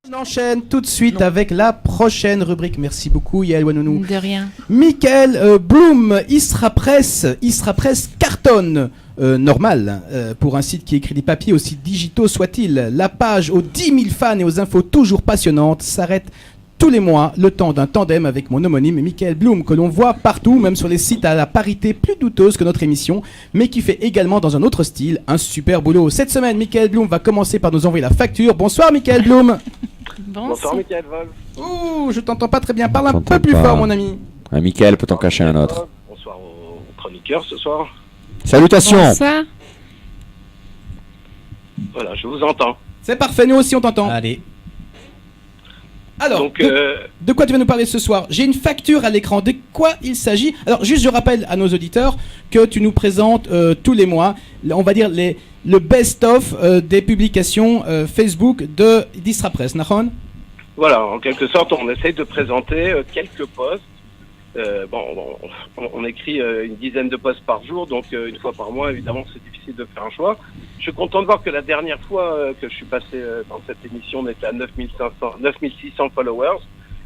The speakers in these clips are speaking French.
On enchaîne tout de suite avec la prochaine rubrique. Merci beaucoup Yael Wanonou. De rien. Michael Bloom, Isra Press cartonne. Normal pour un site qui écrit des papiers aussi digitaux soit-il. La page aux 10 000 fans et aux infos toujours passionnantes s'arrête tous les mois, le temps d'un tandem avec mon homonyme Michael Bloom, que l'on voit partout, même sur les sites à la parité plus douteuse que notre émission, mais qui fait également dans un autre style un super boulot. Cette semaine, Michael Bloom va commencer par nous envoyer la facture. Bonsoir Michael Bloom. Bonsoir Michael Wolf. Ouh, je t'entends pas très bien. Parle un peu plus fort mon ami. Michael peut en cacher un autre. Bonsoir aux chroniqueurs ce soir. Salutations. Bonsoir. Voilà, je vous entends. C'est parfait, nous aussi on t'entend. Allez. Alors, Donc, de quoi tu vas nous parler ce soir? J'ai une facture à l'écran. De quoi il s'agit? Alors, juste je rappelle à nos auditeurs que tu nous présentes tous les mois, on va dire le best-of des publications Facebook d'Isra Press, Nahon? Voilà, en quelque sorte, on essaye de présenter quelques posts. On écrit une dizaine de posts par jour, donc une fois par mois, évidemment, c'est difficile de faire un choix. Je suis content de voir que la dernière fois que je suis passé dans cette émission, on était à 9600 followers.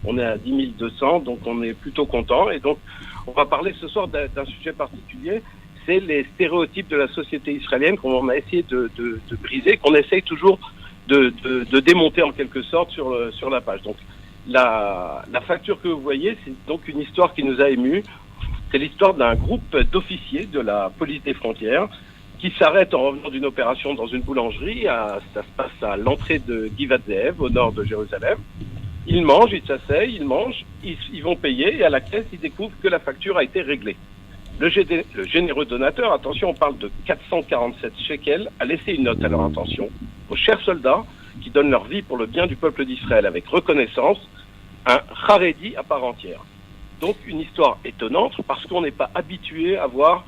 On est à 10 200, donc on est plutôt content. Et donc, on va parler ce soir d'un sujet particulier. C'est les stéréotypes de la société israélienne qu'on a essayé de briser, qu'on essaye toujours de démonter en quelque sorte sur la page. Donc, la facture que vous voyez, c'est donc une histoire qui nous a émus. C'est l'histoire d'un groupe d'officiers de la police des frontières qui s'arrête en revenant d'une opération dans une boulangerie. Ça se passe à l'entrée de Givat Ze'ev, au nord de Jérusalem. Ils mangent, ils s'asseyent, ils mangent, ils vont payer et à la caisse, ils découvrent que la facture a été réglée. Le généreux donateur, attention, on parle de 447 shekels, a laissé une note à leur intention aux chers soldats qui donnent leur vie pour le bien du peuple d'Israël avec reconnaissance, un Haredi à part entière. Donc une histoire étonnante parce qu'on n'est pas habitué à voir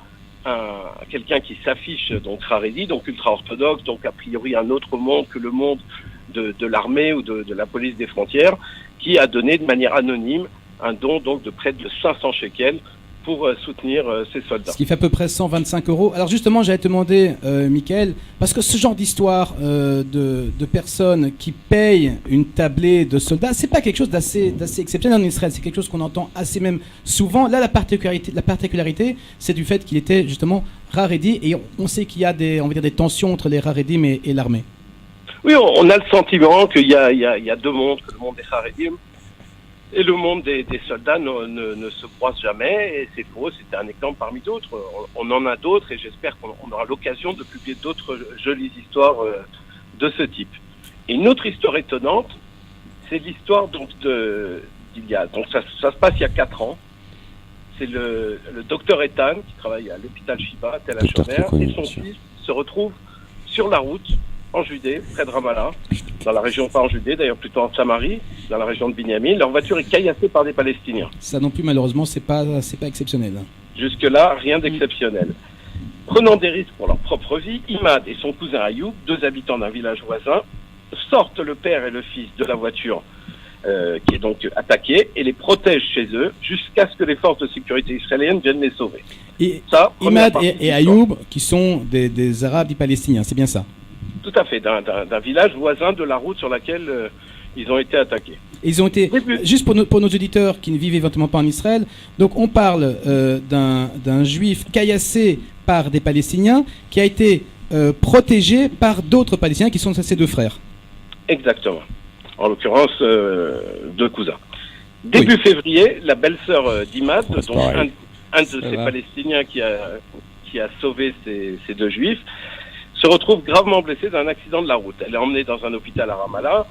quelqu'un qui s'affiche donc Haredi, donc ultra-orthodoxe, donc a priori un autre monde que le monde de l'armée ou de la police des frontières, qui a donné de manière anonyme un don donc de près de 500 shekels pour soutenir ces soldats. Ce qui fait à peu près 125 €. Alors justement, j'allais te demander, Michael, parce que ce genre d'histoire de personnes qui payent une tablée de soldats, c'est pas quelque chose d'assez exceptionnel en Israël. C'est quelque chose qu'on entend assez même souvent. Là, la particularité, c'est du fait qu'il était justement Haredi, et on sait qu'il y a des tensions entre les Haredim et l'armée. Oui, on a le sentiment qu'il y a deux mondes, que le monde des Haredim et le monde des soldats ne se croisent jamais, et c'est faux, c'était un exemple parmi d'autres. On en a d'autres, et j'espère qu'on aura l'occasion de publier d'autres jolies histoires de ce type. Et une autre histoire étonnante, c'est l'histoire donc donc ça se passe il y a 4 ans. C'est le docteur Ethan, qui travaille à l'hôpital Shiba, à Tel HaShomer, et son fils se retrouve sur la route, en Judée, près de Ramallah, dans la région, pas en Judée, d'ailleurs plutôt en Samarie, dans la région de Binyamin. Leur voiture est caillassée par des Palestiniens. Ça non plus, malheureusement, c'est pas exceptionnel. Jusque-là, rien d'exceptionnel. Prenant des risques pour leur propre vie, Imad et son cousin Ayoub, 2 habitants d'un village voisin, sortent le père et le fils de la voiture qui est donc attaquée et les protègent chez eux jusqu'à ce que les forces de sécurité israéliennes viennent les sauver. Et ça, Imad et Ayoub, qui sont des Arabes, des Palestiniens, c'est bien ça? Tout à fait, d'un village voisin de la route sur laquelle ils ont été attaqués. Ils ont été, juste pour nos auditeurs qui ne vivent éventuellement pas en Israël, donc on parle d'un juif caillassé par des Palestiniens qui a été protégé par d'autres Palestiniens qui sont ses 2 frères. Exactement. En l'occurrence, 2 cousins. Début février, la belle-sœur d'Imad, donc un de ces Palestiniens qui a sauvé ces 2 juifs, se retrouve gravement blessée d'un accident de la route. Elle est emmenée dans un hôpital à Ramallah,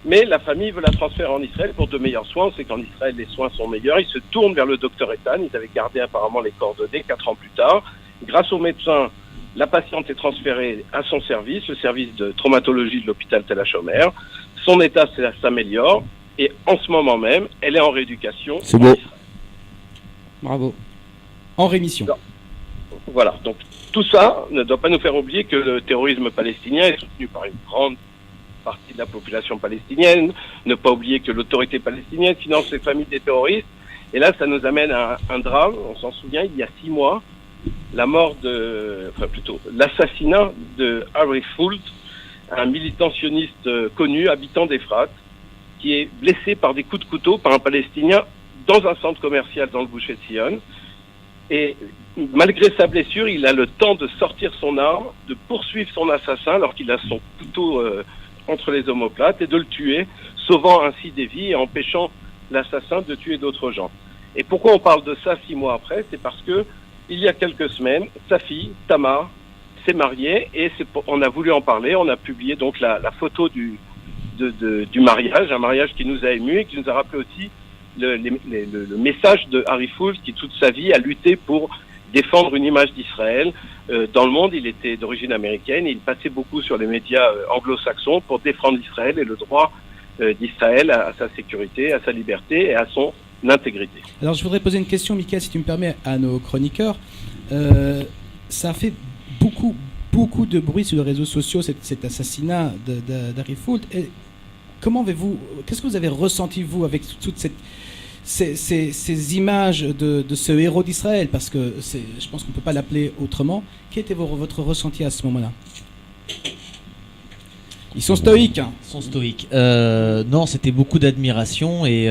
mais la famille veut la transférer en Israël pour de meilleurs soins. On sait qu'en Israël, les soins sont meilleurs. Ils se tournent vers le docteur Ethan. Ils avaient gardé apparemment les coordonnées 4 ans plus tard. Grâce au médecin, la patiente est transférée à son service, le service de traumatologie de l'hôpital Tel HaShomer. Son état s'améliore et en ce moment même, elle est en rééducation. C'est beau. Bravo. En rémission. Voilà, donc tout ça ne doit pas nous faire oublier que le terrorisme palestinien est soutenu par une grande partie de la population palestinienne, ne pas oublier que l'autorité palestinienne finance les familles des terroristes. Et là, ça nous amène à un drame. On s'en souvient, il y a 6 mois, l'assassinat de Harry Foult, un militant sioniste connu, habitant d'Efrat, qui est blessé par des coups de couteau par un Palestinien dans un centre commercial dans le Boucher de Sion. Et malgré sa blessure, il a le temps de sortir son arme, de poursuivre son assassin alors qu'il a son couteau entre les omoplates et de le tuer, sauvant ainsi des vies et empêchant l'assassin de tuer d'autres gens. Et pourquoi on parle de ça 6 mois après? C'est parce que il y a quelques semaines, sa fille, Tamar, s'est mariée et on a voulu en parler. On a publié donc la photo du mariage, un mariage qui nous a émus et qui nous a rappelé aussi le message de Harry Foult qui toute sa vie a lutté pour défendre une image d'Israël. Dans le monde, il était d'origine américaine, il passait beaucoup sur les médias anglo-saxons pour défendre Israël et le droit d'Israël à sa sécurité, à sa liberté et à son intégrité. Alors je voudrais poser une question, Mickaël, si tu me permets, à nos chroniqueurs. Ça a fait beaucoup de bruit sur les réseaux sociaux, cet assassinat d'Harry Foult. Qu'est-ce que vous avez ressenti, vous, avec toute ces images de ce héros d'Israël? Parce que je pense qu'on ne peut pas l'appeler autrement. Quel était votre ressenti à ce moment-là? Ils sont stoïques. Non, c'était beaucoup d'admiration et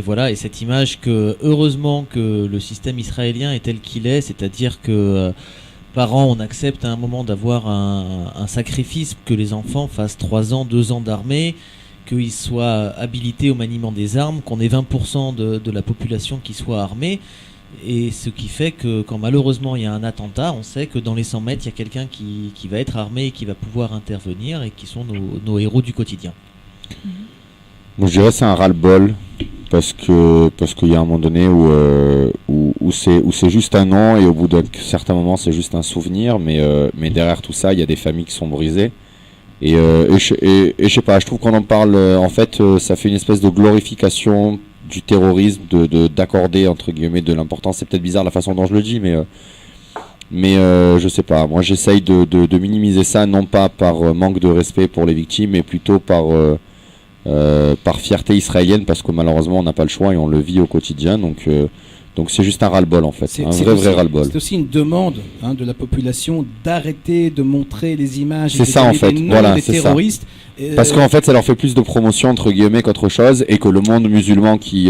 voilà. Et cette image que, heureusement que le système israélien est tel qu'il est, c'est-à-dire que par an, on accepte à un moment d'avoir un sacrifice, que les enfants fassent 3 ans, 2 ans d'armée, qu'ils soient habilités au maniement des armes, qu'on ait 20% de la population qui soit armée. Et ce qui fait que quand malheureusement il y a un attentat, on sait que dans les 100 mètres, il y a quelqu'un qui va être armé et qui va pouvoir intervenir et qui sont nos héros du quotidien. Moi, je dirais c'est un ras-le-bol parce qu'il y a un moment donné où c'est juste un nom et au bout d'un certain moment c'est juste un souvenir, mais derrière tout ça il y a des familles qui sont brisées et je sais pas, je trouve qu'on en parle en fait ça fait une espèce de glorification du terrorisme, d'accorder entre guillemets de l'importance. C'est peut-être bizarre la façon dont je le dis, mais je sais pas, moi j'essaye de minimiser ça, non pas par manque de respect pour les victimes, mais plutôt par fierté israélienne, parce que malheureusement on n'a pas le choix et on le vit au quotidien, donc c'est juste un ras-le-bol en fait, un vrai ras-le-bol. C'est aussi une demande de la population d'arrêter de montrer les images c'est ça en fait, voilà, des terroristes. Parce qu'en fait ça leur fait plus de promotion entre guillemets qu'autre chose, et que le monde musulman qui,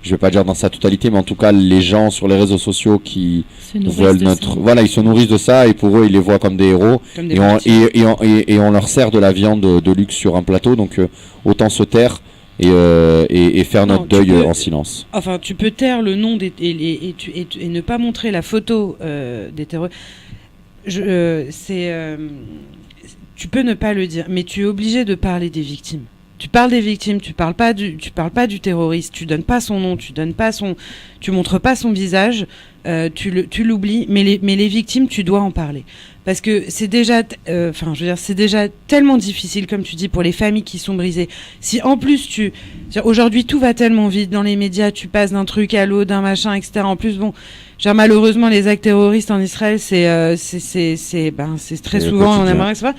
je vais pas dire dans sa totalité, mais en tout cas les gens sur les réseaux sociaux qui veulent voilà, ils se nourrissent de ça et pour eux ils les voient comme des héros, et on leur sert de la viande de luxe sur un plateau, donc autant se taire et faire notre deuil en silence. Enfin, tu peux taire le nom et ne pas montrer la photo des terroristes. Tu peux ne pas le dire, mais tu es obligé de parler des victimes. Tu parles des victimes, tu parles pas du terroriste, tu donnes pas son nom, tu montres pas son visage, tu l'oublies, mais les victimes, tu dois en parler. Parce que c'est déjà, c'est déjà tellement difficile, comme tu dis, pour les familles qui sont brisées. Si en plus aujourd'hui tout va tellement vite dans les médias, tu passes d'un truc à l'autre, d'un machin, etc. En plus, malheureusement, les actes terroristes en Israël, c'est très souvent en Amérique, etc.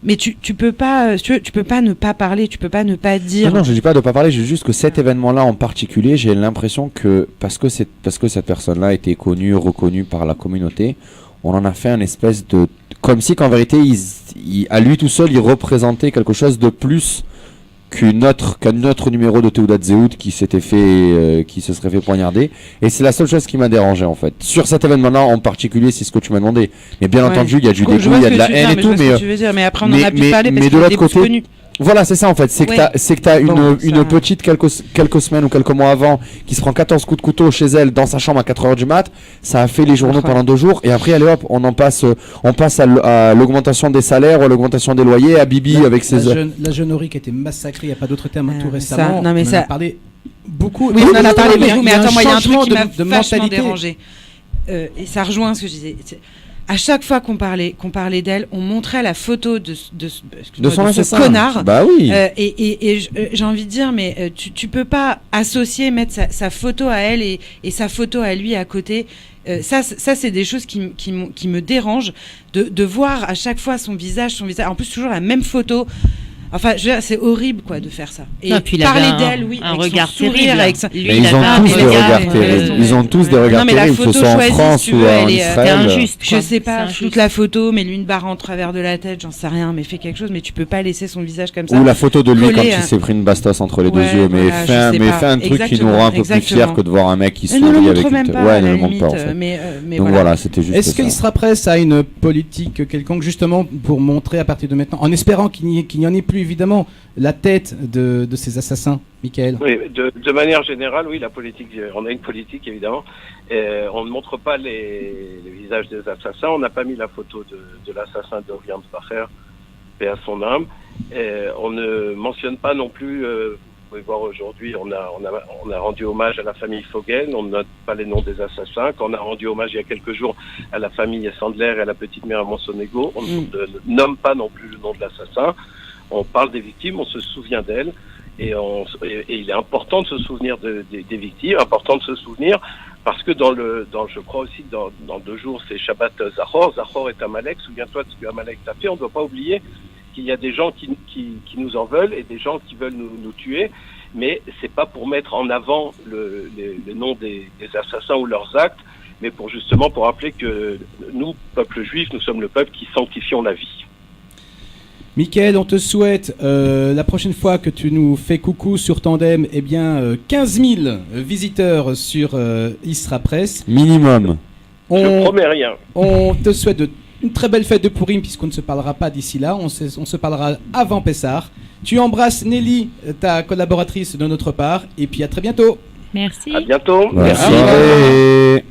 Mais tu peux pas ne pas parler, tu peux pas ne pas dire. Non, je dis pas de pas parler, je dis juste que cet événement-là en particulier, j'ai l'impression que parce que cette personne-là a été connue, reconnue par la communauté, on en a fait un espèce de, comme si qu'en vérité, à lui tout seul, il représentait quelque chose de plus qu'un autre numéro de Théoudat Zéhout qui se serait fait poignarder. Et c'est la seule chose qui m'a dérangé en fait. Sur cet événement-là en particulier, c'est ce que tu m'as demandé. Mais bien entendu, il y a du dégoût, il y a de la haine et tout. Mais après, on en a pu parler parce mais qu'il de est l'autre côté, connu. Voilà, c'est ça en fait. C'est que t'as une petite quelques semaines ou quelques mois avant qui se prend 14 coups de couteau chez elle dans sa chambre à 4h du mat. Ça a fait les journaux pendant 2 jours et après allez hop, on passe à l'augmentation des salaires, à l'augmentation des loyers, à Bibi avec ses la jeunerie qui a été massacrée, il n'y a pas d'autre terme tout récemment. Non, mais on en a parlé beaucoup. Oui, on en a parlé beaucoup, mais attends, moi il y a un truc qui m'a de vachement dérangé. Et ça rejoint ce que je disais. À chaque fois qu'on parlait d'elle, on montrait la photo de ce connard. Bah oui. Et j'ai envie de dire, mais tu peux pas associer, mettre sa photo à elle et sa photo à lui à côté. Ça c'est des choses qui me dérangent de voir à chaque fois son visage. En plus toujours la même photo. Enfin, je veux dire, c'est horrible, quoi, de faire ça. Et Non, puis il parler avait d'elle, oui, un avec son regard sourire, terrible. avec ça. Lui, Mais il ils ont avait un tous des regard, regards terribles. Ils ont tous des regards Non, mais la terribles, que ce photo soit en choisie, France si tu ou veux, en elle est, C'était Israël. injuste. Je quoi. sais pas, C'est shoot injuste. la photo, mets-lui une barre en travers de la tête, j'en sais rien, mais fais quelque chose, mais tu peux pas laisser son visage comme ça. Ou la photo de lui Collé quand à- il s'est pris une bastos entre les deux Ouais, yeux. Mais voilà, fais je sais pas. fais un truc qui nous Exactement, rend un peu plus fiers exactement. que de voir un mec qui Et ne le sourit montre avec même une pas, Ouais, à ne la le montre limite, pas en fait. mais Donc voilà, c'était juste Est-ce ça. qu'Isra Press a une politique quelconque, justement, pour montrer à partir de maintenant, en espérant qu'il n'y en ait plus, évidemment, la tête de ces assassins, Michael? Oui, de manière générale, oui, la politique, on a une politique évidemment. On ne montre pas les visages des assassins. On n'a pas mis la photo de l'assassin de William Spacher, paix à son âme. On ne mentionne pas non plus. Vous pouvez voir aujourd'hui, on a rendu hommage à la famille Fogel. On ne note pas les noms des assassins. Quand on a rendu hommage il y a quelques jours à la famille Sandler et à la petite mère à Monsonego, on ne nomme pas non plus le nom de l'assassin. On parle des victimes, on se souvient d'elles. Et il est important de se souvenir des victimes, important de se souvenir parce que je crois aussi que dans 2 jours c'est Shabbat Zachor. Zachor est Amalek. Souviens-toi de ce que Amalek t'a fait. On ne doit pas oublier qu'il y a des gens qui nous en veulent et des gens qui veulent nous tuer. Mais c'est pas pour mettre en avant le nom des assassins ou leurs actes, mais pour rappeler que nous, peuple juif, nous sommes le peuple qui sanctifions la vie. Michael, on te souhaite la prochaine fois que tu nous fais coucou sur Tandem, 15 000 visiteurs sur Isra Press. Minimum. Je promets rien. On te souhaite une très belle fête de Pourim, puisqu'on ne se parlera pas d'ici là. On se parlera avant Pessah. Tu embrasses Nelly, ta collaboratrice de notre part, et puis à très bientôt. Merci. À bientôt. Bonne Merci. soirée.